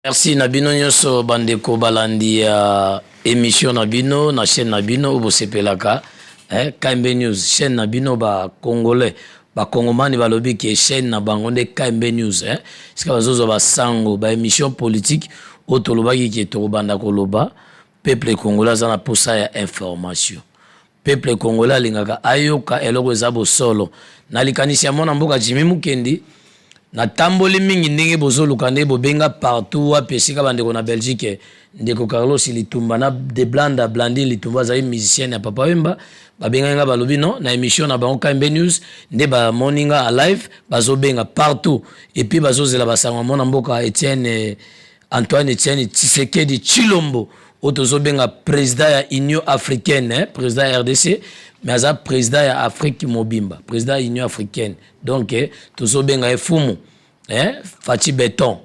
Merci Nabino Nyoso Bandeko Balandi ya émission Nabino na chaîne Nabino Obo Sepelaka KMB News chaîne Nabino ba Congolais ba Congomani ba lobi ki chaîne na bangonde KMB News sika bazozo ba sango ba émission politique otolobaki ki to banda koloba peuple congolais za na posa ya information peuple congolais lingaka ayoka eloko ezabo solo na likanisi ya mona mboka Jimmy Mukendi na tamboli mingi ndenge bozoluka nde bobenga partout wa pesika bandeko na Belgique ndeko Carlos Litumba na de Blanda Blandine Litumba za musicien ya Papa Wemba babenga nga balobi non na émission na bango KMB News nde ba morninga a live bazobenga partout et puis bazozela basanga mona mboka Etienne Antoine Etienne Tshisekedi Chilombo otozobenga président ya Union africaine président ya RDC mais aza président ya Afrique Mobimba président ya Union africaine donc tozobenga efumu Fati Beton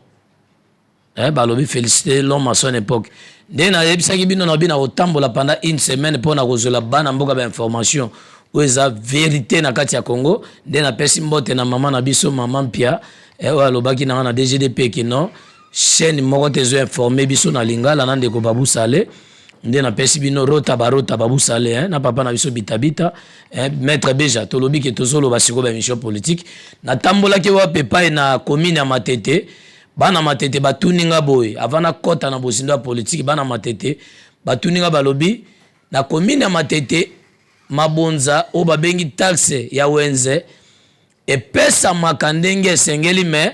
balobi féliciter l'homme à son époque nde na yebisaki bino na bina otambola pendant une semaine pour na kozola bana mboka ba information o eza vérité na kati ya Congo nde na pesi mbote na mama na biso mama mpia o alobaki na DGDP ki non chaîne moko tezo informer biso na lingala na ndeko Babou Salé nde na pesi bino rota Babou Salé na papa na biso bitabita maître Beja tolobi ke tozolo basiko ba émission politique na tambola ke wa pepa na commune ya Matete bana Matete batuninga boy avana kota na bosindo politique bana Matete batuninga balobi na commune ya Matete mabonza o babengi taxe ya wenze e pesa makandenge sengeli me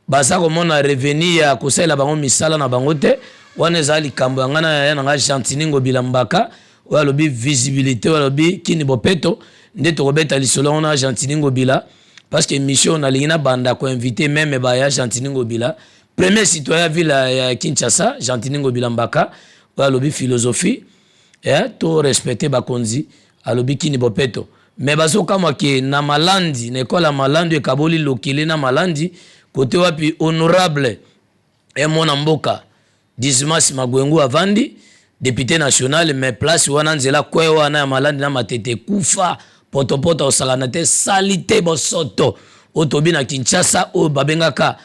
basa komona revenu ya kosala bango misala na bango te wana ezali kambo ya ngana ya nga Chantiningo Bilambaka wa lobi visibilité wa lobi kini bopeto nde tokobeta lisolo na Chantiningo Bila parce que mission na lingina banda ko inviter même ba ya Chantiningo Bila premier citoyen ville ya Kinshasa Chantiningo Bilambaka wa lobi philosophie to respecter bakonzi alobi kini bopeto mais baso kama ke na Malandi na école Malandi ekaboli lokile na Malandi côté wapi honorable mona mboka Dismas Magwengu avandi député national mais place wana nzela kwe wana ya Malandi na Matete kufa poto osakana te salite bosoto otobi na Kinshasa o babengaka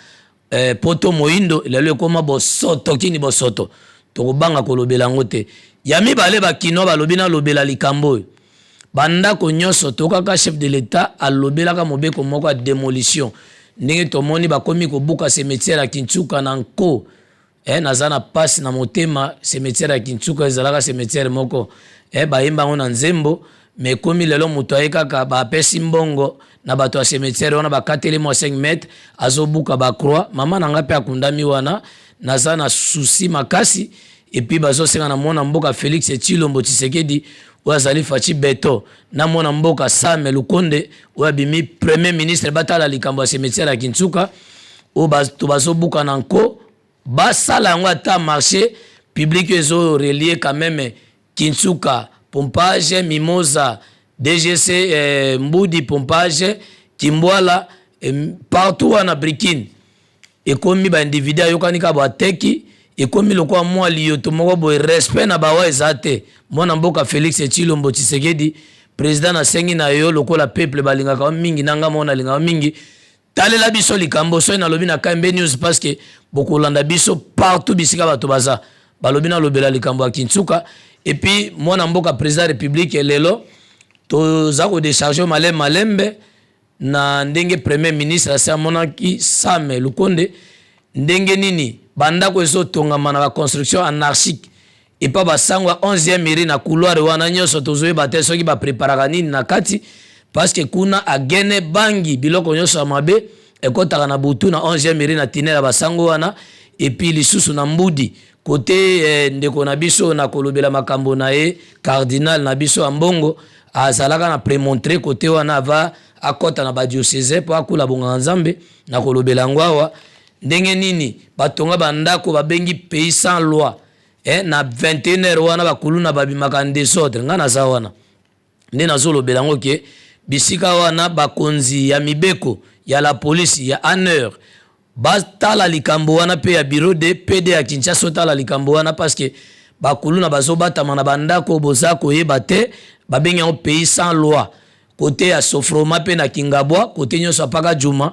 poto moindo lelo ekoma bosoto kini bosoto tokobanga kolobela ngote ya mibale bakino balobi na lobela likambo banda ko nyoso tokaka chef de l'état alobelaka mobeko moko ya démolition ndenge tomoni bakomi kobuka cimetière ya Kinchuka na nko nazana passe na motema cimetière ya Kinchuka ezalaka cimetière moko bayemba ngo na nzembo mais komi lelo muto ayekaka bapesi mbongo na bato ya cimetière wana bakateli mo 5 mètres azobuka ba croix mama nanga pe akundami wana nazana souci makasi et puis bazosenga na mona mboka Félix Tshilombo Tshisekedi wazali Fati Beto na mona mboka Same Lukonde wabimi premier ministre batala likambo ya cimetière ya Kinchuka o bazo buka na nko basala ngo ata marché public ezo relié quand même Kinchuka pompage Mimosa DGC Mbudi pompage Kimbwala partout na Brikine ekomi ba individu yokanika ba teki ekomi lokwa mwa liyoto moko boy respect na bawa ezate mwana mboka Félix Tshilombo Tshisekedi président na sengi na yo lokola peuple balingaka mingi nanga mona linga mingi talela biso likambo so na lobi na KMB News parce que bokolanda biso partout bisika bato baza balobi na lobela likambo ya Kinchuka et puis mwana mboka président république lelo to za ko décharger malembe na ndenge premier ministre asa monaki Same Lukonde ndenge nini banda ko ezo tongama na construction anarchique et pas basangwa 11e mairie na couloir wana nyoso tozoye bate soki ba préparaka nini na kati parce que kuna agene bangi biloko nyoso mabe ekotaka na butu na 11e mairie na tinela basango wana et puis lisusu na Mbudi côté ndeko na biso na kolobela makambo na ye cardinal na biso ambongo azalaka na prémontrer côté wana va akota na ba diocèse po akula bonga nzambe na kolobela ngwawa ndenge nini batonga bandako babengi pays sans loi na 21h wana bakuluna babimaka ndesordre ngana za wana nde nazolo belango ke bisika wana bakonzi ya mibeko ya la police ya ANR batala likambo wana pe ya bureau de PD ya Kinshasa tala likambo wana parce que bakuluna bazobata na bandako bozako yeba te babengi en pays sans loi côté ya Sofroma pe na Kingabwa côté nyoso apaka Juma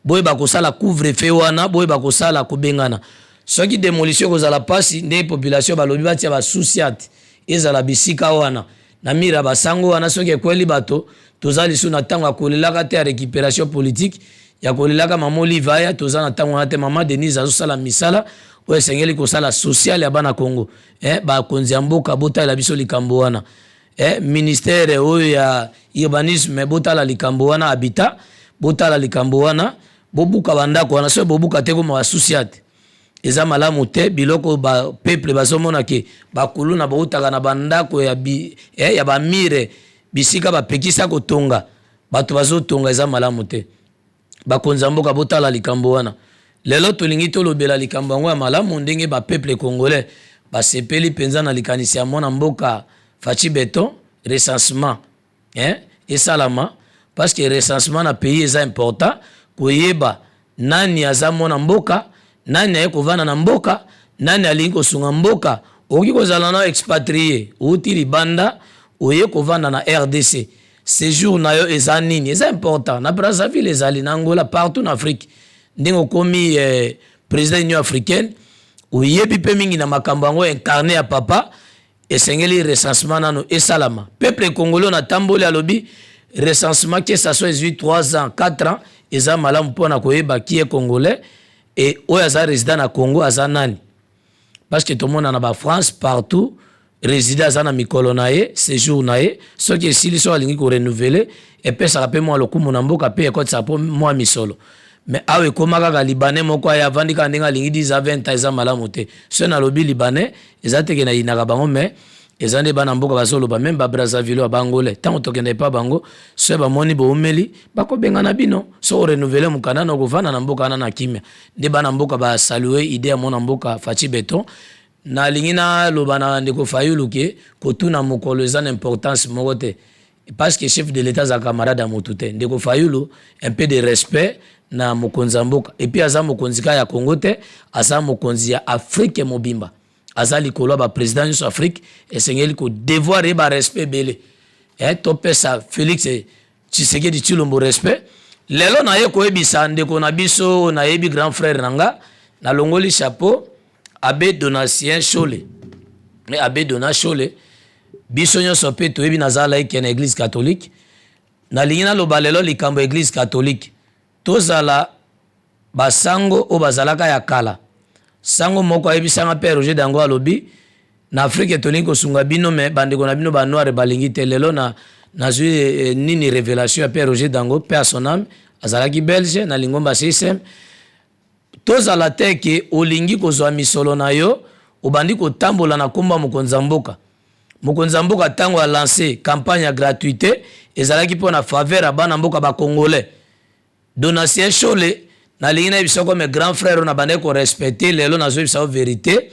boye bakosala couvre-feu wana boye bakosala kobengana soki démolition kozala pasi nde population balobi batia basusiate ezala bisika wana na mira basango wana soki ekweli bato toza lisu na ntango akolelaka te ya récupération politique ya kolelaka mama Olivaya toza na ntango wana te mama Denise azosala misala oyo esengeli kosala social ya bana Congo bakonzi ya mboka botala biso likambo wana ministère oyo ya urbanisme botala likambo wana habitat botala likambo wana bobuka bandako wana so bobuka te koma basusiate eza malamu te biloko ba peuple bazomona ke bakuluna bautaka na bandako ya bamire bisika bapekisa kotonga bato bazotonga eza malamu te bakonza mboka botala likambo wana lelo tolingi tolobela likambo yango ya malamu ndenge ba peuple congolais basepeli penza na likanisi ya mona mboka Fachi Beton recensement esalama parce que recensement na pays eza important koyeba nani aza mona mboka nani aye kovana na mboka nani alingi kosunga mboka oki kozala na expatrié outi libanda oye kovanda na RDC séjour na yo eza nini eza important na Brazzaville ezali na Angola partout en Afrique ndenge okomi président Union africaine oyebi pe mingi na makambo yango incarné ya papa esengeli recensement nano esalama peuple congolais na tamboli alobi recensement que ça soit 3 ans 4 ans eza malamu pona koyeba qui est congolais et oyo aza résident na Congo aza nani parce que tout le monde na ba France partout résident aza na mikolo na ye séjour na ye soki esili so alingi ko renouveler epesaka pe mwa lokumu na mboka pe ekotisa po mwa misolo mais awe koma kaka libanais moko aya avandi ka ndenge alingi 10 à 20 ans eza malamu te so na lobi libanais eza teke na inaka bango mais eza nde bana mboka bazoloba même ba Brazzaville ba Bangolais tango tokende pa bango so bamoni boumeli bakobenga na bino so renouveler mukana na kovana na mboka na kimia nde bana mboka ba saluer idée ya mona mboka Fachi Beton na lingina lobana ndeko Fayulu ke kotuna mokolo eza na importance moko te parce que chef de l'état za camarade à motute ndeko Fayulu un peu de respect na mokonzi mboka et puis aza mokonzi ka ya Congo te aza mokonzi ya Afrique mobimba aza likolo ba président de Afrique esengeli ko devoir et ba respect belé topesa Félix Tshisekedi Tshilombo respect lelo na ye ko ebisa ndeko na biso na yebi grand frère nanga na longoli chapeau Abbé Donatien Chole mais Abbé Donatien Chole biso nyonso pe toyebi nazala eke na église catholique na lingina loba lelo likambo église catholique tozala basango o bazalaka ya kala sango moko ayebisanga Père Roger Dango alobi na Afrique tolingi kosunga bino me bandeko na bino ba noir balingi te lelo na zui nini révélation ya Père Roger Dango Père son âme azalaki belge na lingomba system tozala te ke olingi kozwa misolo na yo obandi kotambola na komba mokonza mboka tango a lancé campagne ya gratuité ezalaki pona faveur ya bana mboka ba congolais Donatien Chole na lingina biso comme grand frère na bande ko respecter lelo na zo biso vérité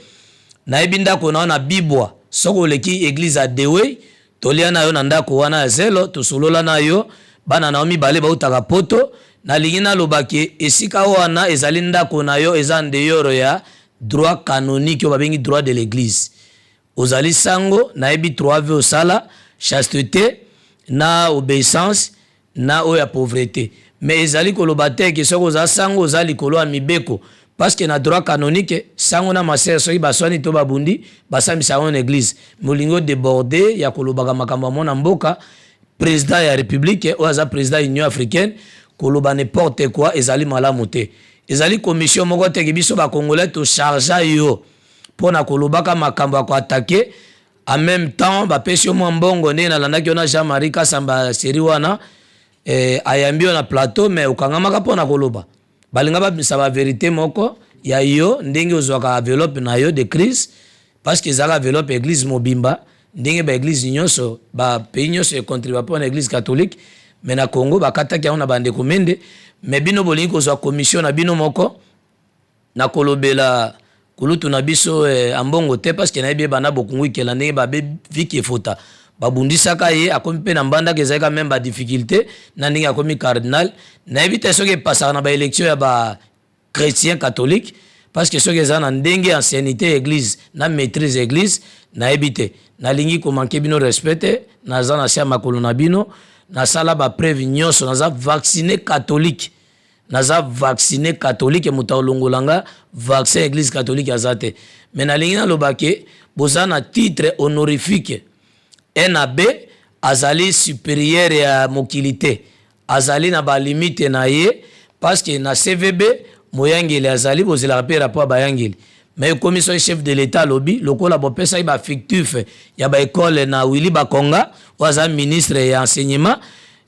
na ebinda ko na bibwa soko leki église a Dewe tolia na yo na ndako wana zelo tosolola na yo bana na omi bale ba utaka poto na lingina lobaki esika wana ezali ndako na yo eza ndeyoro ya droit canonique ba bengi droit de l'église ozali sango na ebi 3V osala chasteté na obéissance na oya pauvreté mais ezali koloba te ke soko za sango ozali kolo ya mibeko parce que na droit canonique sango na masere soki baswani to babundi basambisa en église molingo débordé ya kolobaka makambo mona mboka président ya république o aza président union africaine koloba n'importe quoi ezali malamu te ezali commission moko te biso ba congolais to charger yo pona kolobaka makambo ko attaquer en même temps ba pesio mo mbongo ne na landaki ona Jean-Marie Kasamba seri wana ayambi na plateau mais okangamaka pona koloba balinga ba sa vérité moko ya yo ndenge ozwaka enveloppe na yo de crise parce que zaka enveloppe église mobimba ndenge ba église nyonso ba pays nyonso contribue pour l'église catholique mais na Congo bakataki ona bande komende mais bino bolingi kozwa commission na bino moko na kolobela kulutu na biso ambongo te parce que na yebi bana bokungu ikela ndenge ba viki efota babundisaka ye akomi pe na mbanda kezaka même ba difficulté na ndenge akomi cardinal na evite soki pasaka na ba élection ya ba chrétien catholique parce que soki eza na ndenge ancienneté église na maîtrise église na ebite na lingi ko manquer bino respecte na za na sia makolo na bino na sala ba preuve nyonso na za vacciné catholique naza vacciné catholique muta olongolanga vaccin église catholique azate mais na lingi na lobake boza na titre honorifique NAB azali supérieur ya mokilité azali na ba limite na ye parce que na CVB moyangeli azali bozela pe rapport bayangeli mais commission chef de l'état lobby lokola bopesa ba fictif ya ba école na Willy Bakonga waza ministre ya enseignement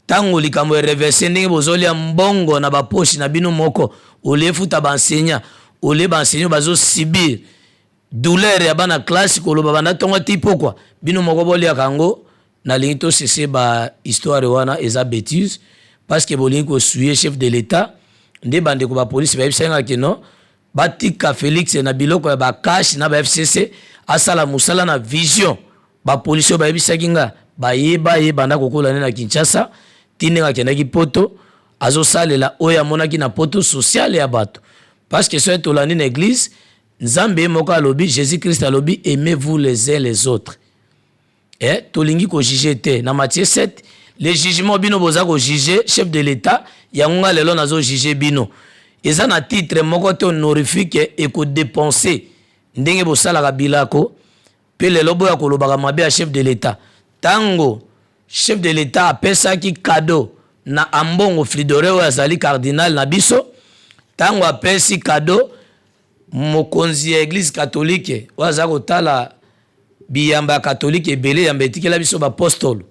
tango likambo reverser ndenge bozolia mbongo na ba poche na bino moko olefuta ba enseignant ole ba enseignant bazo subir douleur ya bana classe ko loba bana tonga tipo quoi bino moko bolia kango na linto cesse ba histoire wana eza bêtise parce que bolingi ko suyer chef de l'état nde bande ko ba police ba bisenga ke non batika Félix na biloko ya ba cash na ba FCC asala musala na vision ba police ba bisaki nga ba yeba banda kokola na Kinshasa tinenga kendaki poto azo salela oya monaki na poto social ya bato parce que soit tolani na église Nzambe moko alobi Jésus Christ alobi aimez-vous les uns les autres tolingi ko juger te na Matthieu 7 les jugements bino boza ko juger chef de l'état yango lelo nazo juger bino eza na titre moko te honorifique et ko dépenser ndenge bosala ka bilako pe lelo boya ko lobaka mabe ya chef de l'état tango chef de l'état apesa ki cadeau na ambongo Fridore oyo azali cardinal na biso tango apesi cadeau mokonzi ya église catholique oyo aza kotala biyamba catholique ebele yamba etikela biso bapostolo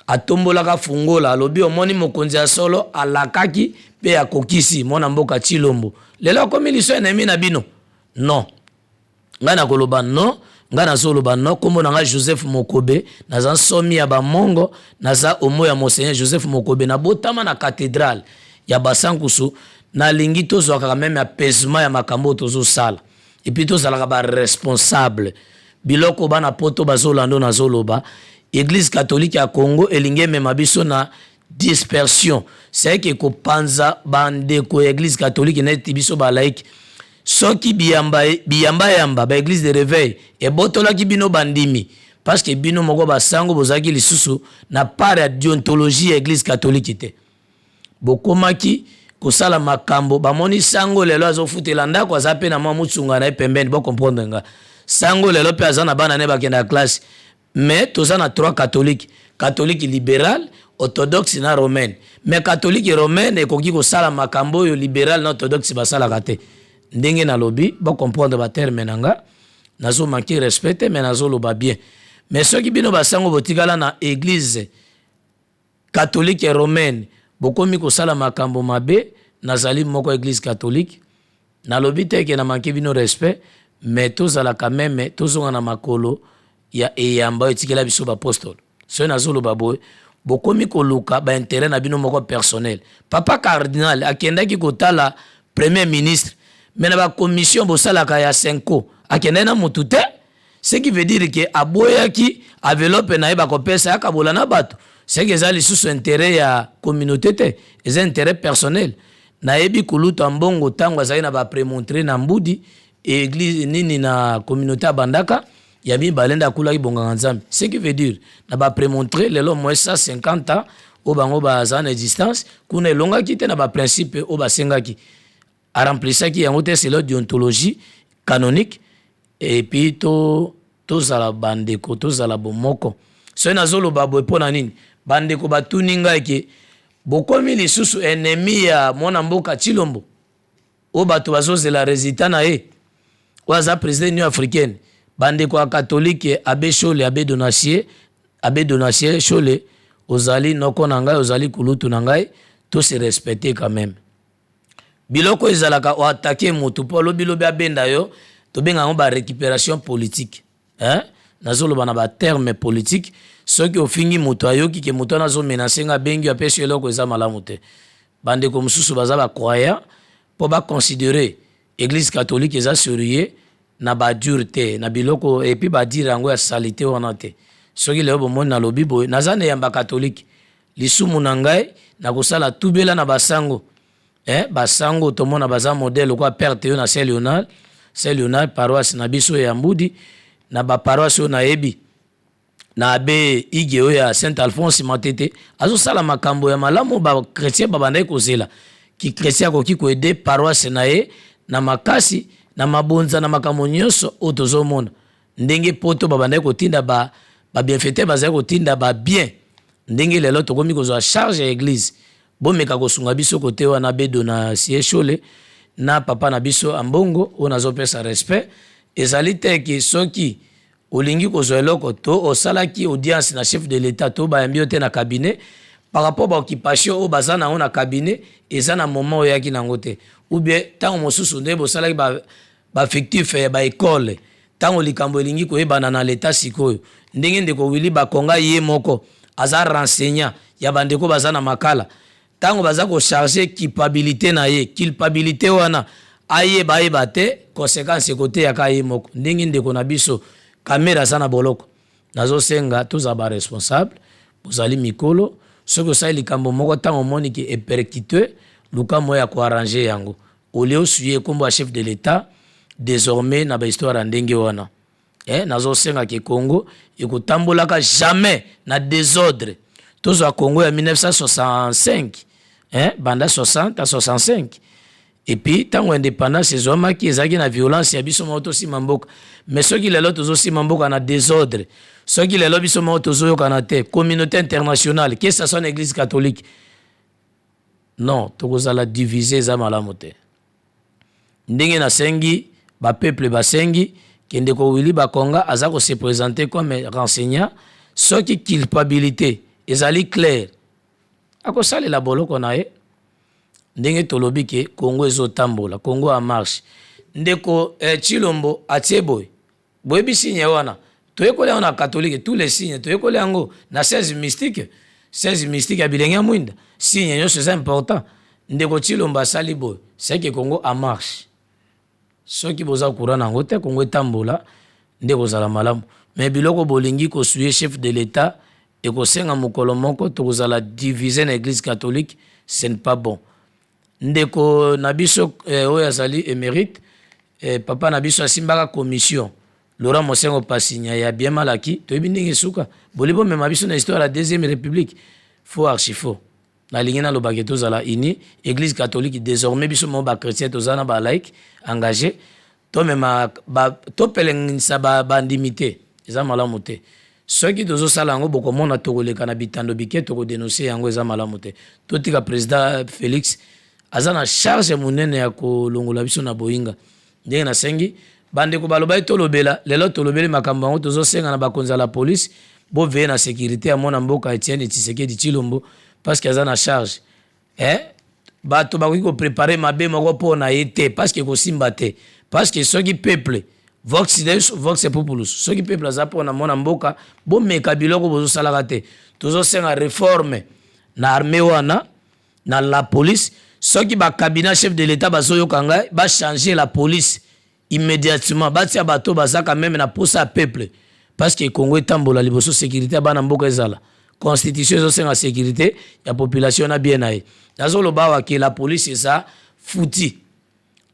atombolaka fungola alobi omoni mokonzi ya solo alakaki pe akokisi mwana mboka Chilombo lelo akomi liso enemi na bino non nga na koloba non nga na zoloba non kombo na nga Joseph Mokobe naza nsomi ya bamongo naza omo ya monseigneur Joseph Mokobe na botama na cathédrale ya Basankusu na lingi tozwaka même apaisement ya makambo tozosala et puis tozalaka ba responsable biloko bana poto bazolando na zoloba église catholique ya Congo elingi mema biso na dispersion c'est que ko panza bande ko église catholique na biso ba laïque soki biyamba ba église de réveil et botola ki bino bandimi parce que bino moko basango bozaki lisusu na part ya déontologie église catholique te bokomaki kosala makambo bamoni sango lelo azofutela ndako aza pe na mwa mutsunga na pembeni bo comprendre nga sango lelo pe aza na bana ne bakenda classe mais toza na trois catholique libéral orthodoxe na romaine mais catholique romaine ekoki kosala makambo yo libéral na orthodoxe basala kate ndenge na lobi bo comprendre ba terme nanga nazo manquer respect mais nazo loba bien mais soki bino basango botikala na église catholique et romaine bokomi kosala makambo mabe nazali moko église catholique na lobi teke na manquer bino respect mais tozala quand même tozonga na makolo ya eyamba etikela biso bapostole so nazo loba boy bokomi koluka ba intérêt na bino moko personnel papa cardinal akendaki kotala premier ministre mais na ba commission bosalaka ya 5 akenda na mutu te ce qui veut dire que aboyaki enveloppe na yeba kopesa akabola na bato c'est que ça lisusu intérêt ya communauté te c'est intérêt personnel na yebi kuluta mbongo tango azali na ba prémontrer na mbudi église nini na communauté abandaka ya bi balenda kula ibonga nzambe ce qui veut dire na ba prémontrer lelo moins 150 ans o bango ba za na existence kuna longa kite na ba principe o basengaki a remplissaki yango te c'est la déontologie canonique et puis to zala bandeko to zala bomoko so na zolo babo pona nini bandeko batuninga ke bokomi lisusu ennemi ya mwana mboka Chilombo o bato bazozela résultat na ye waza président union africaine bandeko catholique abe Chole abe Donatien Chole ozali noko na ngai ozali kulutu na ngai to se respecter quand même biloko ezalaka o attaquer motu polo bilobi abenda yo to benga ngo ba récupération politique nazolo bana ba terme politique soki ofingi moto ayoki ke moto nazo menacer nga bengi apesi eloko eza malamu te bande ko mususu baza ba croyant po ba considérer église catholique eza sérieux na ba dureté na biloko et puis ba dire ngo ya salité wana te soki leo bomoni na lobi boy nazane yamba catholique lisumu na ngai na kosala tubela na basango basango tomona baza modèle quoi perte yo na Saint-Léonard paroisse na biso ya Mbudi na ba paroisse na yebi na abe Igeo ya Saint-Alphonse Matete azo sala makambo ya malamu ba chrétien babandai kozela ki Christian ko ki ko aider paroisse na ye na makasi na mabonza na makambo nyonso o tozomona ndenge poto babanda ko tinda ba bienfaiteur bazali ko tinda ba bien ndenge lelo tokomi kozwa charge ya église bomeka kosunga biso kote wana bedo na sieshole na papa na biso ambongo o nazopesa respect ezali te ki soki olingi kozwa eloko to osalaki audience na chef de l'état to bayambi te na cabinet par rapport ba occupation o bazana on na cabinet eza na moment oyaki nango te ou bien tango mosusu nde bosalaki ba fictif ba école tango likambo elingi koyebana na l'état sikoyo ndenge ndeko wili bakonga ye moko aza renseignant ya bandeko baza na makala tango baza ko charger culpabilité na ye culpabilité wana ayeba yeba te conséquence côté ya ka ye moko ndenge ndeko na biso kamera sana boloko nazo senga toza ba responsable bozali mikolo soko sa likambo moko tango moni ki epercute luka moya ko arranger yango olio suye kombo chef de l'état désormais na ba histoire ndenge wana nazo senga ke Congo ekotambolaka jamais na désordre tozo Congo ya 1965 banda 60 à 65 et puis tango indépendance ezoma ki ezaki na violence ya biso moto si mamboka mais soki lelo tozo si mamboka na désordre soki lelo biso moto tozo yokana te communauté internationale que ça soit l'église catholique non tokozala diviser za malamu te ndenge na sengi ba peuple basengi kende ko wili bakonga aza ko se présenter comme renseignant soki culpabilité ezali clair akosali la boloko na ye ndenge tolobi ke Congo ezotambola Congo a marche ndeko Chilombo atieboy boyebi signe wana toyekole wana catholique tous les signes toyekole yango na 16 mystique ya bilenge mwinda signe nyonso c'est important ndeko Chilombo asali boy c'est que Congo a marche soki boza courant nango te Congo etambola ndeko zala malamu mais biloko bolingi ko suye chef de l'état et ko senga mokolo moko tokozala diviser na église catholique ce n'est pas bon ndeko nabiso oyo azali émérite papa nabiso asimbaka commission Laurent Mosengo Pasinya ya bien malaki toyebi ndenge suka bolibo mema biso na histoire la deuxième république faux archifaux na lingina lobake tozala ini église catholique désormais biso mo ba chrétien tozana ba laïque engagé to mema to pelengisa ba ndimité eza malamu te soki tozosala yango bokomona tokoleka na bitando bike tokodénoncer yango eza malamu te totika président Félix aza na charge munene ya kolongola biso na boyinga ndenge na sengi bandeko baloba tolobela lelo tolobeli makambo yango tozosenga na bakonza la police bo veye na sécurité ya mona mboka Etienne Tshisekedi Tshilombo parce que aza na charge bato bakoki ko préparer mabe moko po na été parce que kosimba te parce que soki peuple vox deus vox populus soki peuple aza po na mona mboka bo meka biloko bozosalaka te tozosenga réforme na armée wana na la police soki ba cabinet chef de l'état bazoyoka ngai ba changer la police immédiatement batia bato bazaka même na posa peuple parce que Congo etambola liboso sécurité bana mboka ezala constitution ezosenga sécurité ya population na bien naye nazoloba wa ke la police eza fouti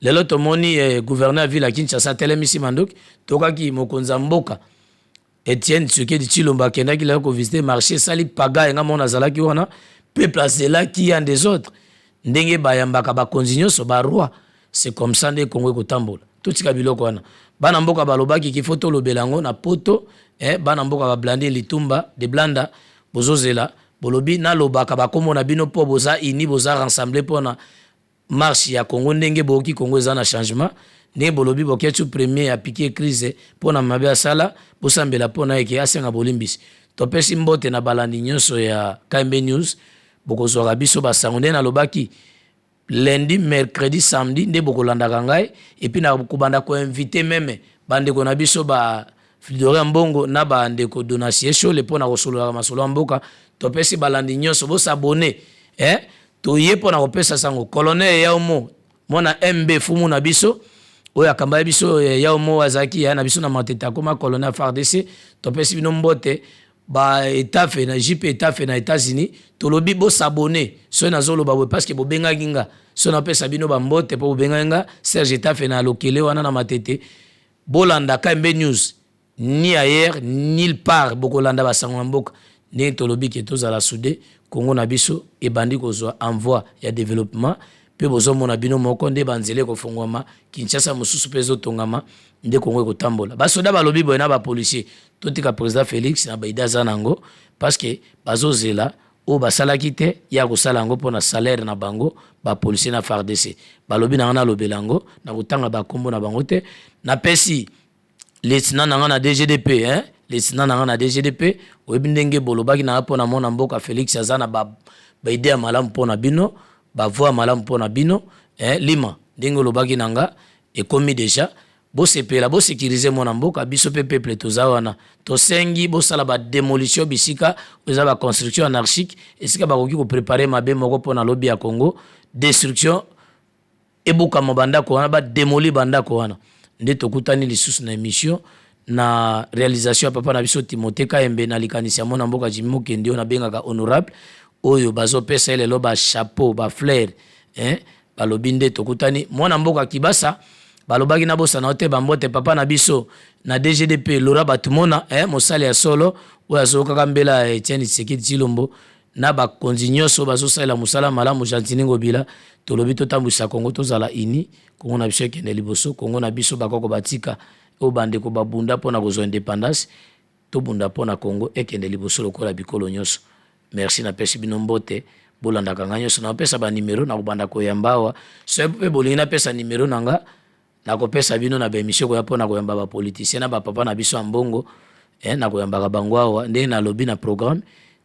lelo tomoni gouverneur ville ya Kinshasa telemisi mandoki tokaki mokonza mboka Etienne Tshisekedi Tshilombo akendaki lelo ko visiter marché sali paga nga mona zalaki wana peuple azelaki ya des autres ndenge bayambaka bakonzi nyonso ba roi c'est comme ça nde Congo ekotambola totika biloko wana bana mboka balobaki ki foto lobelango na poto bana mboka ba blandi litumba de blanda bozozela bolobi na lobaka bakomona bino po boza ini boza rassembler pona marche ya Congo ndenge boki Congo eza na changement ndenge bolobi boketu premier ya piquer crise pona mabe asala bosambela pona eke asenga bolimbisi topesi mbote na balandi nyonso ya KMB News bokozwaka biso basango nde na lobaki lundi mercredi samedi nde bokolandaka ngai et puis na kobanda ko inviter même bandeko na biso ba Fridore Mbongo na bandeko Donatien Chole pona kosolola masolo mboka topesi balandi nyonso bo s'abonner toye pona kopesa sango colonel Yaomo mona MB fumu na biso oya kamba biso Yaomo azaki ya na biso na mateta koma colonel FARDC topesi bino mbote ba etafe na JP etafe na États-Unis tolobi bo s'abonner so na zolo ba parce que bo benga ginga so na pesa bino ba mbote po benga nga Serge etafe na lokele wana na matete bolanda KMB News ni ailleurs nulle part bokolanda basango mboka ne tolobi ke tozala soudé Congo na biso e bandi kozwa envoi ya développement pe bozomona bino moko nde banzele kofungwama Kinshasa mosusu pe ezotongama nde Congo ekotambola basoda balobi boye na bapolisier totika président Félix na baida aza nango parce que bazozela oyo basalaki te ya kosala yango mpona salaire na bango bapolisier na FARDC balobi na nga nalobela yango na kotanga bakombo na bango te napesi lieutenant na nga na DGDP lieutenant na nga na DGDP oyebi ndenge bolobaki na nga mpona mona mboka Félix aza na baide ya malamu mpona bino bavoa malamu mpona bino lima ndenge olobaki na nga ekomi deja bosepela bosécuriser mona mboka biso pe peuple toza wana tosengi bosala badémolition bisika oza baconstruction anarchique esika bakoki koprépare mabe moko mpona lobi ya Congo destruction ebukama bandako wana badémoli bandako wana nde tokutani lisusu na émission na réalisation ya papa na biso Timothée Kayembe na likanisi ya mona mboka Jimmy Mokende oyo nabengaka honorable oyo bazopesa elelo ba chapeau ba fleur balobi nde tokutani mwana mboka Kibasa balobaki na bosa na ote bambote papa na biso na DGDP Laura Batumona mosali ya solo oyo azokaka mbela Etienne Tshisekedi Tshilombo na bakonzi nyonso bazosalela mosala malamu Gentini Ngobila tolobi totambwisa Congo tozala ini Congo na biso ekende liboso Congo na biso bakoko batika oyo bandeko babunda mpona kozwa indépendance tobunda mpona Congo ekende liboso lokola bikolo nyonso. Merci na pesi bino mbote bolandaka nga nyonso na pesa ba numéro na kobanda koyamba awa so pe bolingi na pesa numéro nanga na kopesa bino na ba émission ko yapona koyamba ba politicien na ba papa na biso ambongo na koyamba bango awa nde na lobby na programme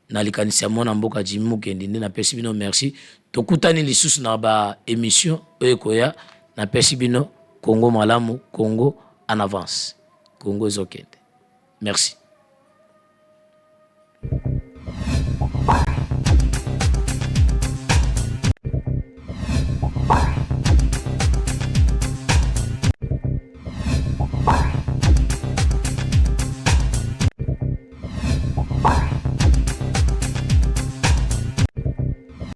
na likanisi ya mona mboka Jimmy Mokende nde na pesi bino merci tokutani lisusu na ba émission oyo koya na pesi bino Congo malamu Congo en avance Congo ezokende merci.